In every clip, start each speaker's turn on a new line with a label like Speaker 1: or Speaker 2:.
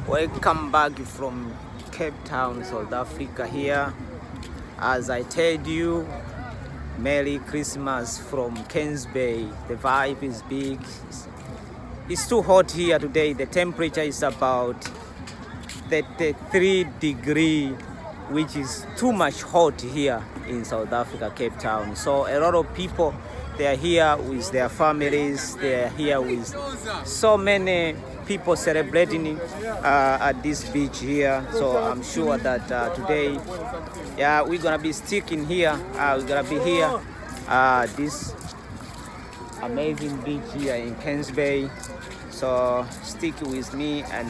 Speaker 1: Welcome back from Cape Town, South Africa here. As I told you, Merry Christmas from Ken's Bay. The vibe is big. It's too hot here today. The temperature is about 33 degrees, which is too much hot here in South Africa, Cape Town. So a lot of people, they are here with their families. They are here with so many people celebrating at this beach here. So I'm sure that today, yeah, we're gonna be sticking here. We're gonna be here, this amazing beach here in Ken's Bay. So stick with me, and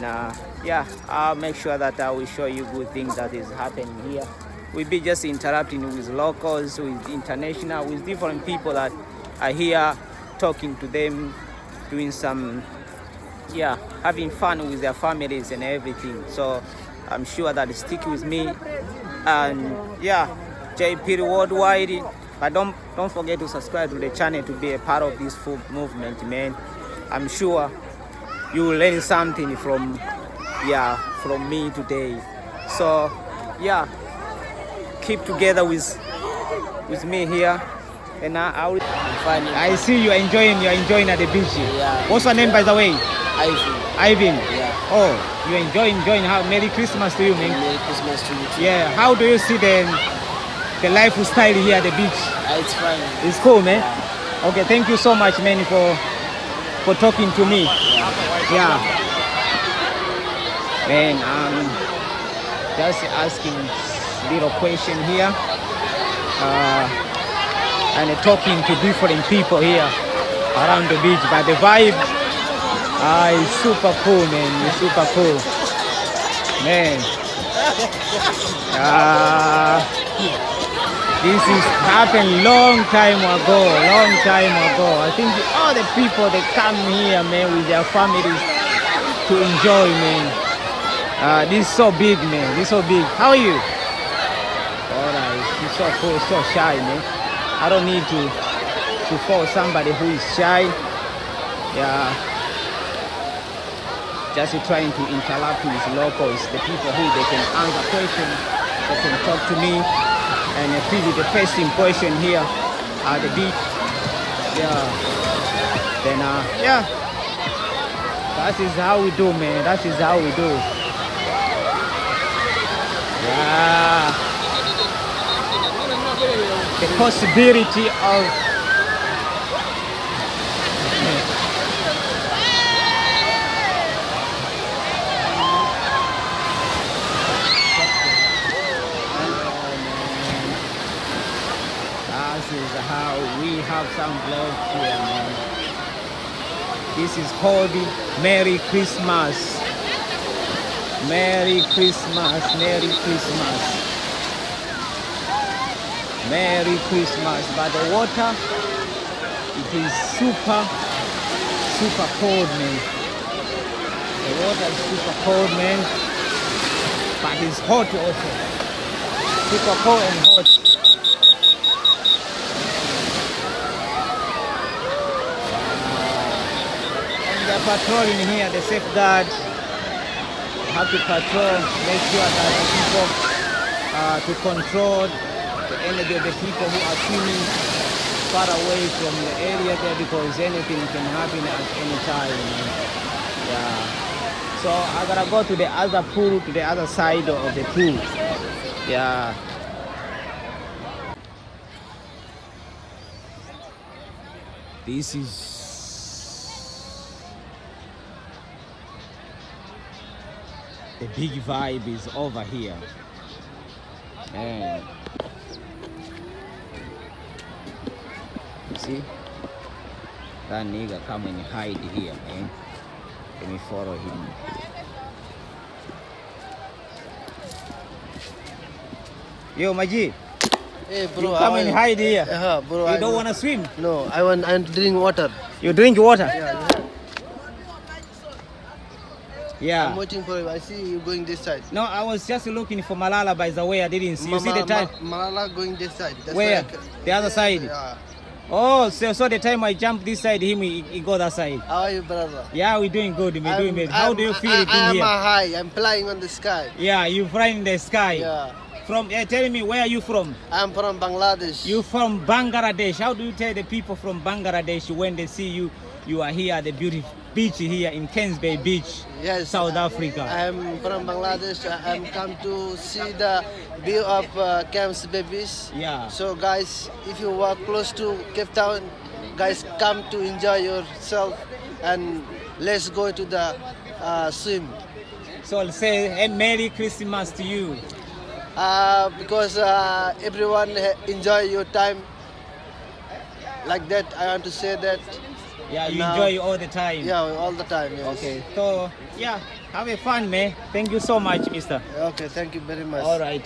Speaker 1: yeah, I'll make sure that I will show you good things that is happening here. We'll be just interacting with locals, with international, with different people that are here, talking to them, doing some, yeah, having fun with their families and everything. So I'm sure that stick with me, and yeah, JP Worldwide. But don't forget to subscribe to the channel to be a part of this full movement, man. I'm sure you will learn something from me today. So yeah, keep together with me here, and I see you're enjoying at the beach.
Speaker 2: Yeah.
Speaker 1: What's your name, by the way?
Speaker 2: Ivan.
Speaker 1: Yeah. Oh, you're enjoying. How? Merry Christmas to you, man.
Speaker 2: Merry Christmas to you too.
Speaker 1: Yeah. How do you see the lifestyle here at the beach?
Speaker 2: It's fine.
Speaker 1: It's cool, man.
Speaker 2: Yeah.
Speaker 1: Okay, thank you so much, man, for talking to me. Yeah. Man, I'm just asking little question here, and talking to different people here around the beach. But the vibe is super cool, man. It's super cool, man. This is happened long time ago. I think all the people, they come here, man, with their families to enjoy, man. This is so big, man. This is so big. How are you? Alright, he's so cool, so shy, man. I don't need to follow somebody who is shy. Yeah. Just trying to interact with locals, the people who they can answer questions, they can talk to me, and feel the first impression here at the beach. Yeah. Then yeah. That is how we do, man. That is how we do. Yeah. The possibility of this is how we have some love here, man. This is called Merry Christmas. Merry Christmas. Merry Christmas. Merry Christmas. But the water, it is super cold, man. The water is super cold, man. But it's hot also. Super cold and hot. They're patrolling here, the safeguard have to patrol, make sure that the people to control the energy of the people who are swimming far away from the area there, because anything can happen at any time. Yeah. So I gotta go to the other pool, to the other side of the pool. Yeah. This is the big vibe is over here, man. You see that nigga come and hide here, man. Let me follow him. Yo, Maji.
Speaker 2: Hey, bro.
Speaker 1: You come and hide here.
Speaker 2: Bro.
Speaker 1: You don't want to swim?
Speaker 2: No, I want to drink water.
Speaker 1: You drink water?
Speaker 2: Yeah.
Speaker 1: Yeah.
Speaker 2: I'm waiting for you. I see you going this side.
Speaker 1: No, I was just looking for Malala, by the way. I didn't see. You see the time?
Speaker 2: Malala going this side. That's
Speaker 1: Where?
Speaker 2: why
Speaker 1: The other side?
Speaker 2: Yeah.
Speaker 1: Oh, so the time I jump this side, he go that side.
Speaker 2: How are you, brother?
Speaker 1: Yeah, we doing good. We doing good. How do you feel it
Speaker 2: I
Speaker 1: in
Speaker 2: am
Speaker 1: here?
Speaker 2: high. I'm flying on the sky.
Speaker 1: Yeah, you flying in the sky.
Speaker 2: Yeah.
Speaker 1: From tell me, where are you from?
Speaker 2: I'm from Bangladesh.
Speaker 1: You from Bangladesh. How do you tell the people from Bangladesh when they see you? You are here at the beautiful beach here in Kens Bay Beach,
Speaker 2: Yes.
Speaker 1: South Africa.
Speaker 2: I'm from Bangladesh. I'm come to see the view of Camps Babies.
Speaker 1: Yeah.
Speaker 2: So guys, if you walk close to Cape Town, guys come to enjoy yourself and let's go to the swim.
Speaker 1: So I'll say a Merry Christmas to you.
Speaker 2: Because everyone enjoy your time like that. I want to say that.
Speaker 1: Yeah, you
Speaker 2: Now-
Speaker 1: enjoy all the time.
Speaker 2: Yeah, all the time. Yes.
Speaker 1: Okay. So yeah, have a fun, man. Thank you so much, Mister.
Speaker 2: Okay, thank you very much.
Speaker 1: All right,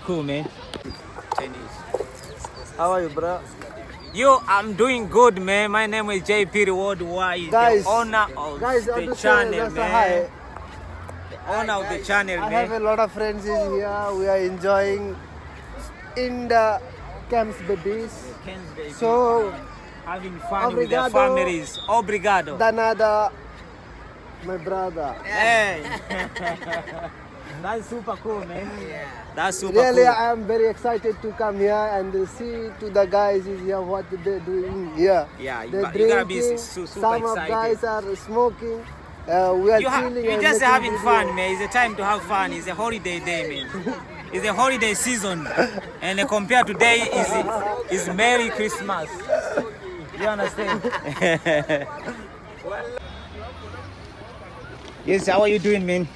Speaker 1: cool, man.
Speaker 2: How are you, bro?
Speaker 1: Yo, I'm doing good, man. My name is JP Worldwide,
Speaker 2: Guys,
Speaker 1: the owner of
Speaker 2: guys,
Speaker 1: the
Speaker 2: understand,
Speaker 1: channel,
Speaker 2: that's a
Speaker 1: man.
Speaker 2: hi.
Speaker 1: The owner of the channel,
Speaker 2: I have a
Speaker 1: man.
Speaker 2: lot of friends in here. We are enjoying in the Camps Babies. So,
Speaker 1: Having fun with
Speaker 2: Obrigado.
Speaker 1: their families. Obrigado.
Speaker 2: Danada, my brother.
Speaker 1: Hey. That's super cool, man. That's super
Speaker 2: Really,
Speaker 1: cool.
Speaker 2: I am very excited to come here and see to the guys is here what they're doing here.
Speaker 1: Yeah, you
Speaker 2: They're
Speaker 1: gotta be
Speaker 2: drinking.
Speaker 1: super
Speaker 2: Some of
Speaker 1: excited.
Speaker 2: guys are smoking. We are chilling.
Speaker 1: You
Speaker 2: and
Speaker 1: just
Speaker 2: making
Speaker 1: having
Speaker 2: video.
Speaker 1: fun, man. It's a time to have fun. It's a holiday day, man. It's a holiday season, and compared to today is Merry Christmas. You understand? Yes, how are you doing, man?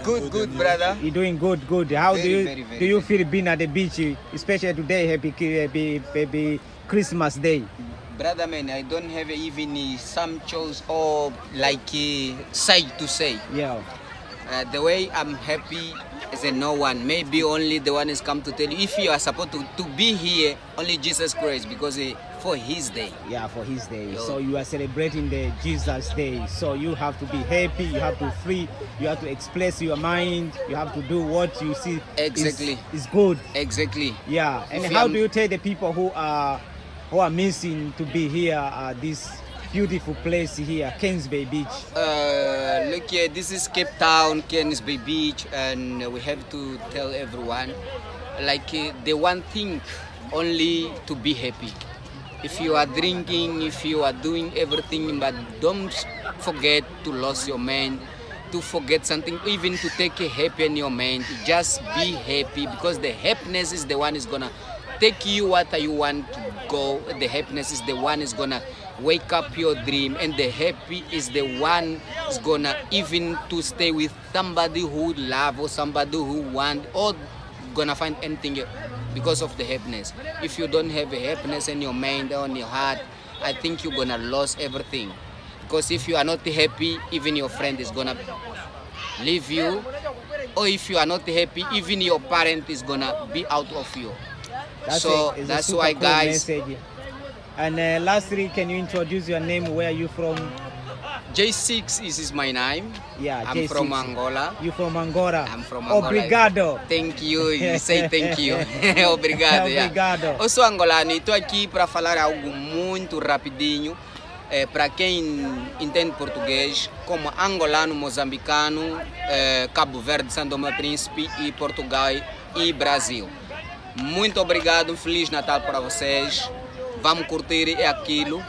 Speaker 3: Good, brother.
Speaker 1: You doing good. How
Speaker 3: Very,
Speaker 1: do you feel being at the beach, especially today, happy Christmas Day?
Speaker 3: Brother, man, I don't have even some chores or like side to say.
Speaker 1: Yeah.
Speaker 3: The way I'm happy is no one. Maybe only the one is come to tell you. If you are supposed to be here, only Jesus Christ, because for His day.
Speaker 1: Yeah, for his day.
Speaker 3: Yo.
Speaker 1: So you are celebrating the Jesus day. So you have to be happy, you have to free, you have to express your mind, you have to do what you see
Speaker 3: Exactly.
Speaker 1: is good.
Speaker 3: Exactly.
Speaker 1: Yeah. And
Speaker 3: If
Speaker 1: how
Speaker 3: I'm-
Speaker 1: do you tell the people who are missing to be here at this beautiful place here, Kens Bay Beach?
Speaker 3: Look here, this is Cape Town, Kens Bay Beach, and we have to tell everyone, like the one thing, only to be happy. If you are drinking, if you are doing everything, but don't forget to lose your mind, to forget something, even to take a happy in your mind. Just be happy, because the happiness is the one is gonna take you what you want to go. The happiness is the one is gonna wake up your dream, and the happy is the one is gonna even to stay with somebody who love or somebody who want, or gonna find anything because of the happiness. If you don't have a happiness in your mind or in your heart, I think you're gonna lose everything. Because if you are not happy, even your friend is gonna leave you, or if you are not happy, even your parent is gonna be out of you.
Speaker 1: It's a
Speaker 3: That's
Speaker 1: super
Speaker 3: why,
Speaker 1: cool
Speaker 3: guys,
Speaker 1: message. And lastly, can you introduce your name? Where are you from?
Speaker 3: J6 is my name.
Speaker 1: Yeah,
Speaker 3: I'm
Speaker 1: J6.
Speaker 3: from Angola.
Speaker 1: You from Angola?
Speaker 3: I'm from Angola.
Speaker 1: Obrigado.
Speaker 3: Thank you, you say thank you. Obrigado. Yeah.
Speaker 1: Obrigado.
Speaker 3: Eu sou angolano e estou aqui para falar algo muito rapidinho. Para quem entende português, como angolano, moçambicano, Cabo Verde, São Tomé e Príncipe, e Portugal e Brasil. Muito obrigado, Feliz Natal para vocês. Vamos curtir aquilo.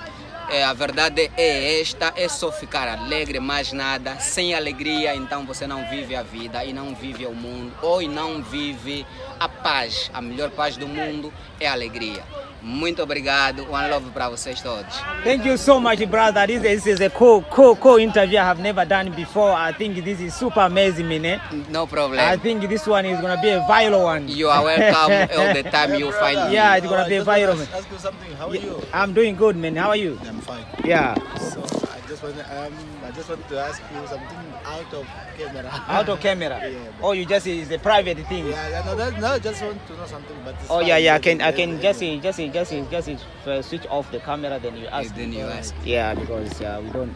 Speaker 3: A verdade é esta, é só ficar alegre, mais nada. Sem alegria, então você não vive a vida e não vive o mundo, ou não vive a paz. A melhor paz do mundo é a alegria. Muito obrigado, one love para vocês todos.
Speaker 1: Thank you so much, brother. This is a cool interview I have never done before. I think this is super amazing, man.
Speaker 3: No problem.
Speaker 1: I think this one is gonna be a viral one.
Speaker 3: You are welcome all the time you find me.
Speaker 1: Yeah, it's gonna be a viral one.
Speaker 4: Ask you something. How are you?
Speaker 1: I'm doing good, man. How are you?
Speaker 4: I'm fine.
Speaker 1: Yeah.
Speaker 4: So I just want to ask you something out of camera.
Speaker 1: Out of camera.
Speaker 4: Yeah.
Speaker 1: Oh, you just it's a private thing.
Speaker 4: Yeah, no, just want to know something. But it's
Speaker 1: Oh
Speaker 4: fine.
Speaker 1: yeah. I can just switch off the camera. Then you ask.
Speaker 3: Then you ask.
Speaker 1: Yeah, because we don't.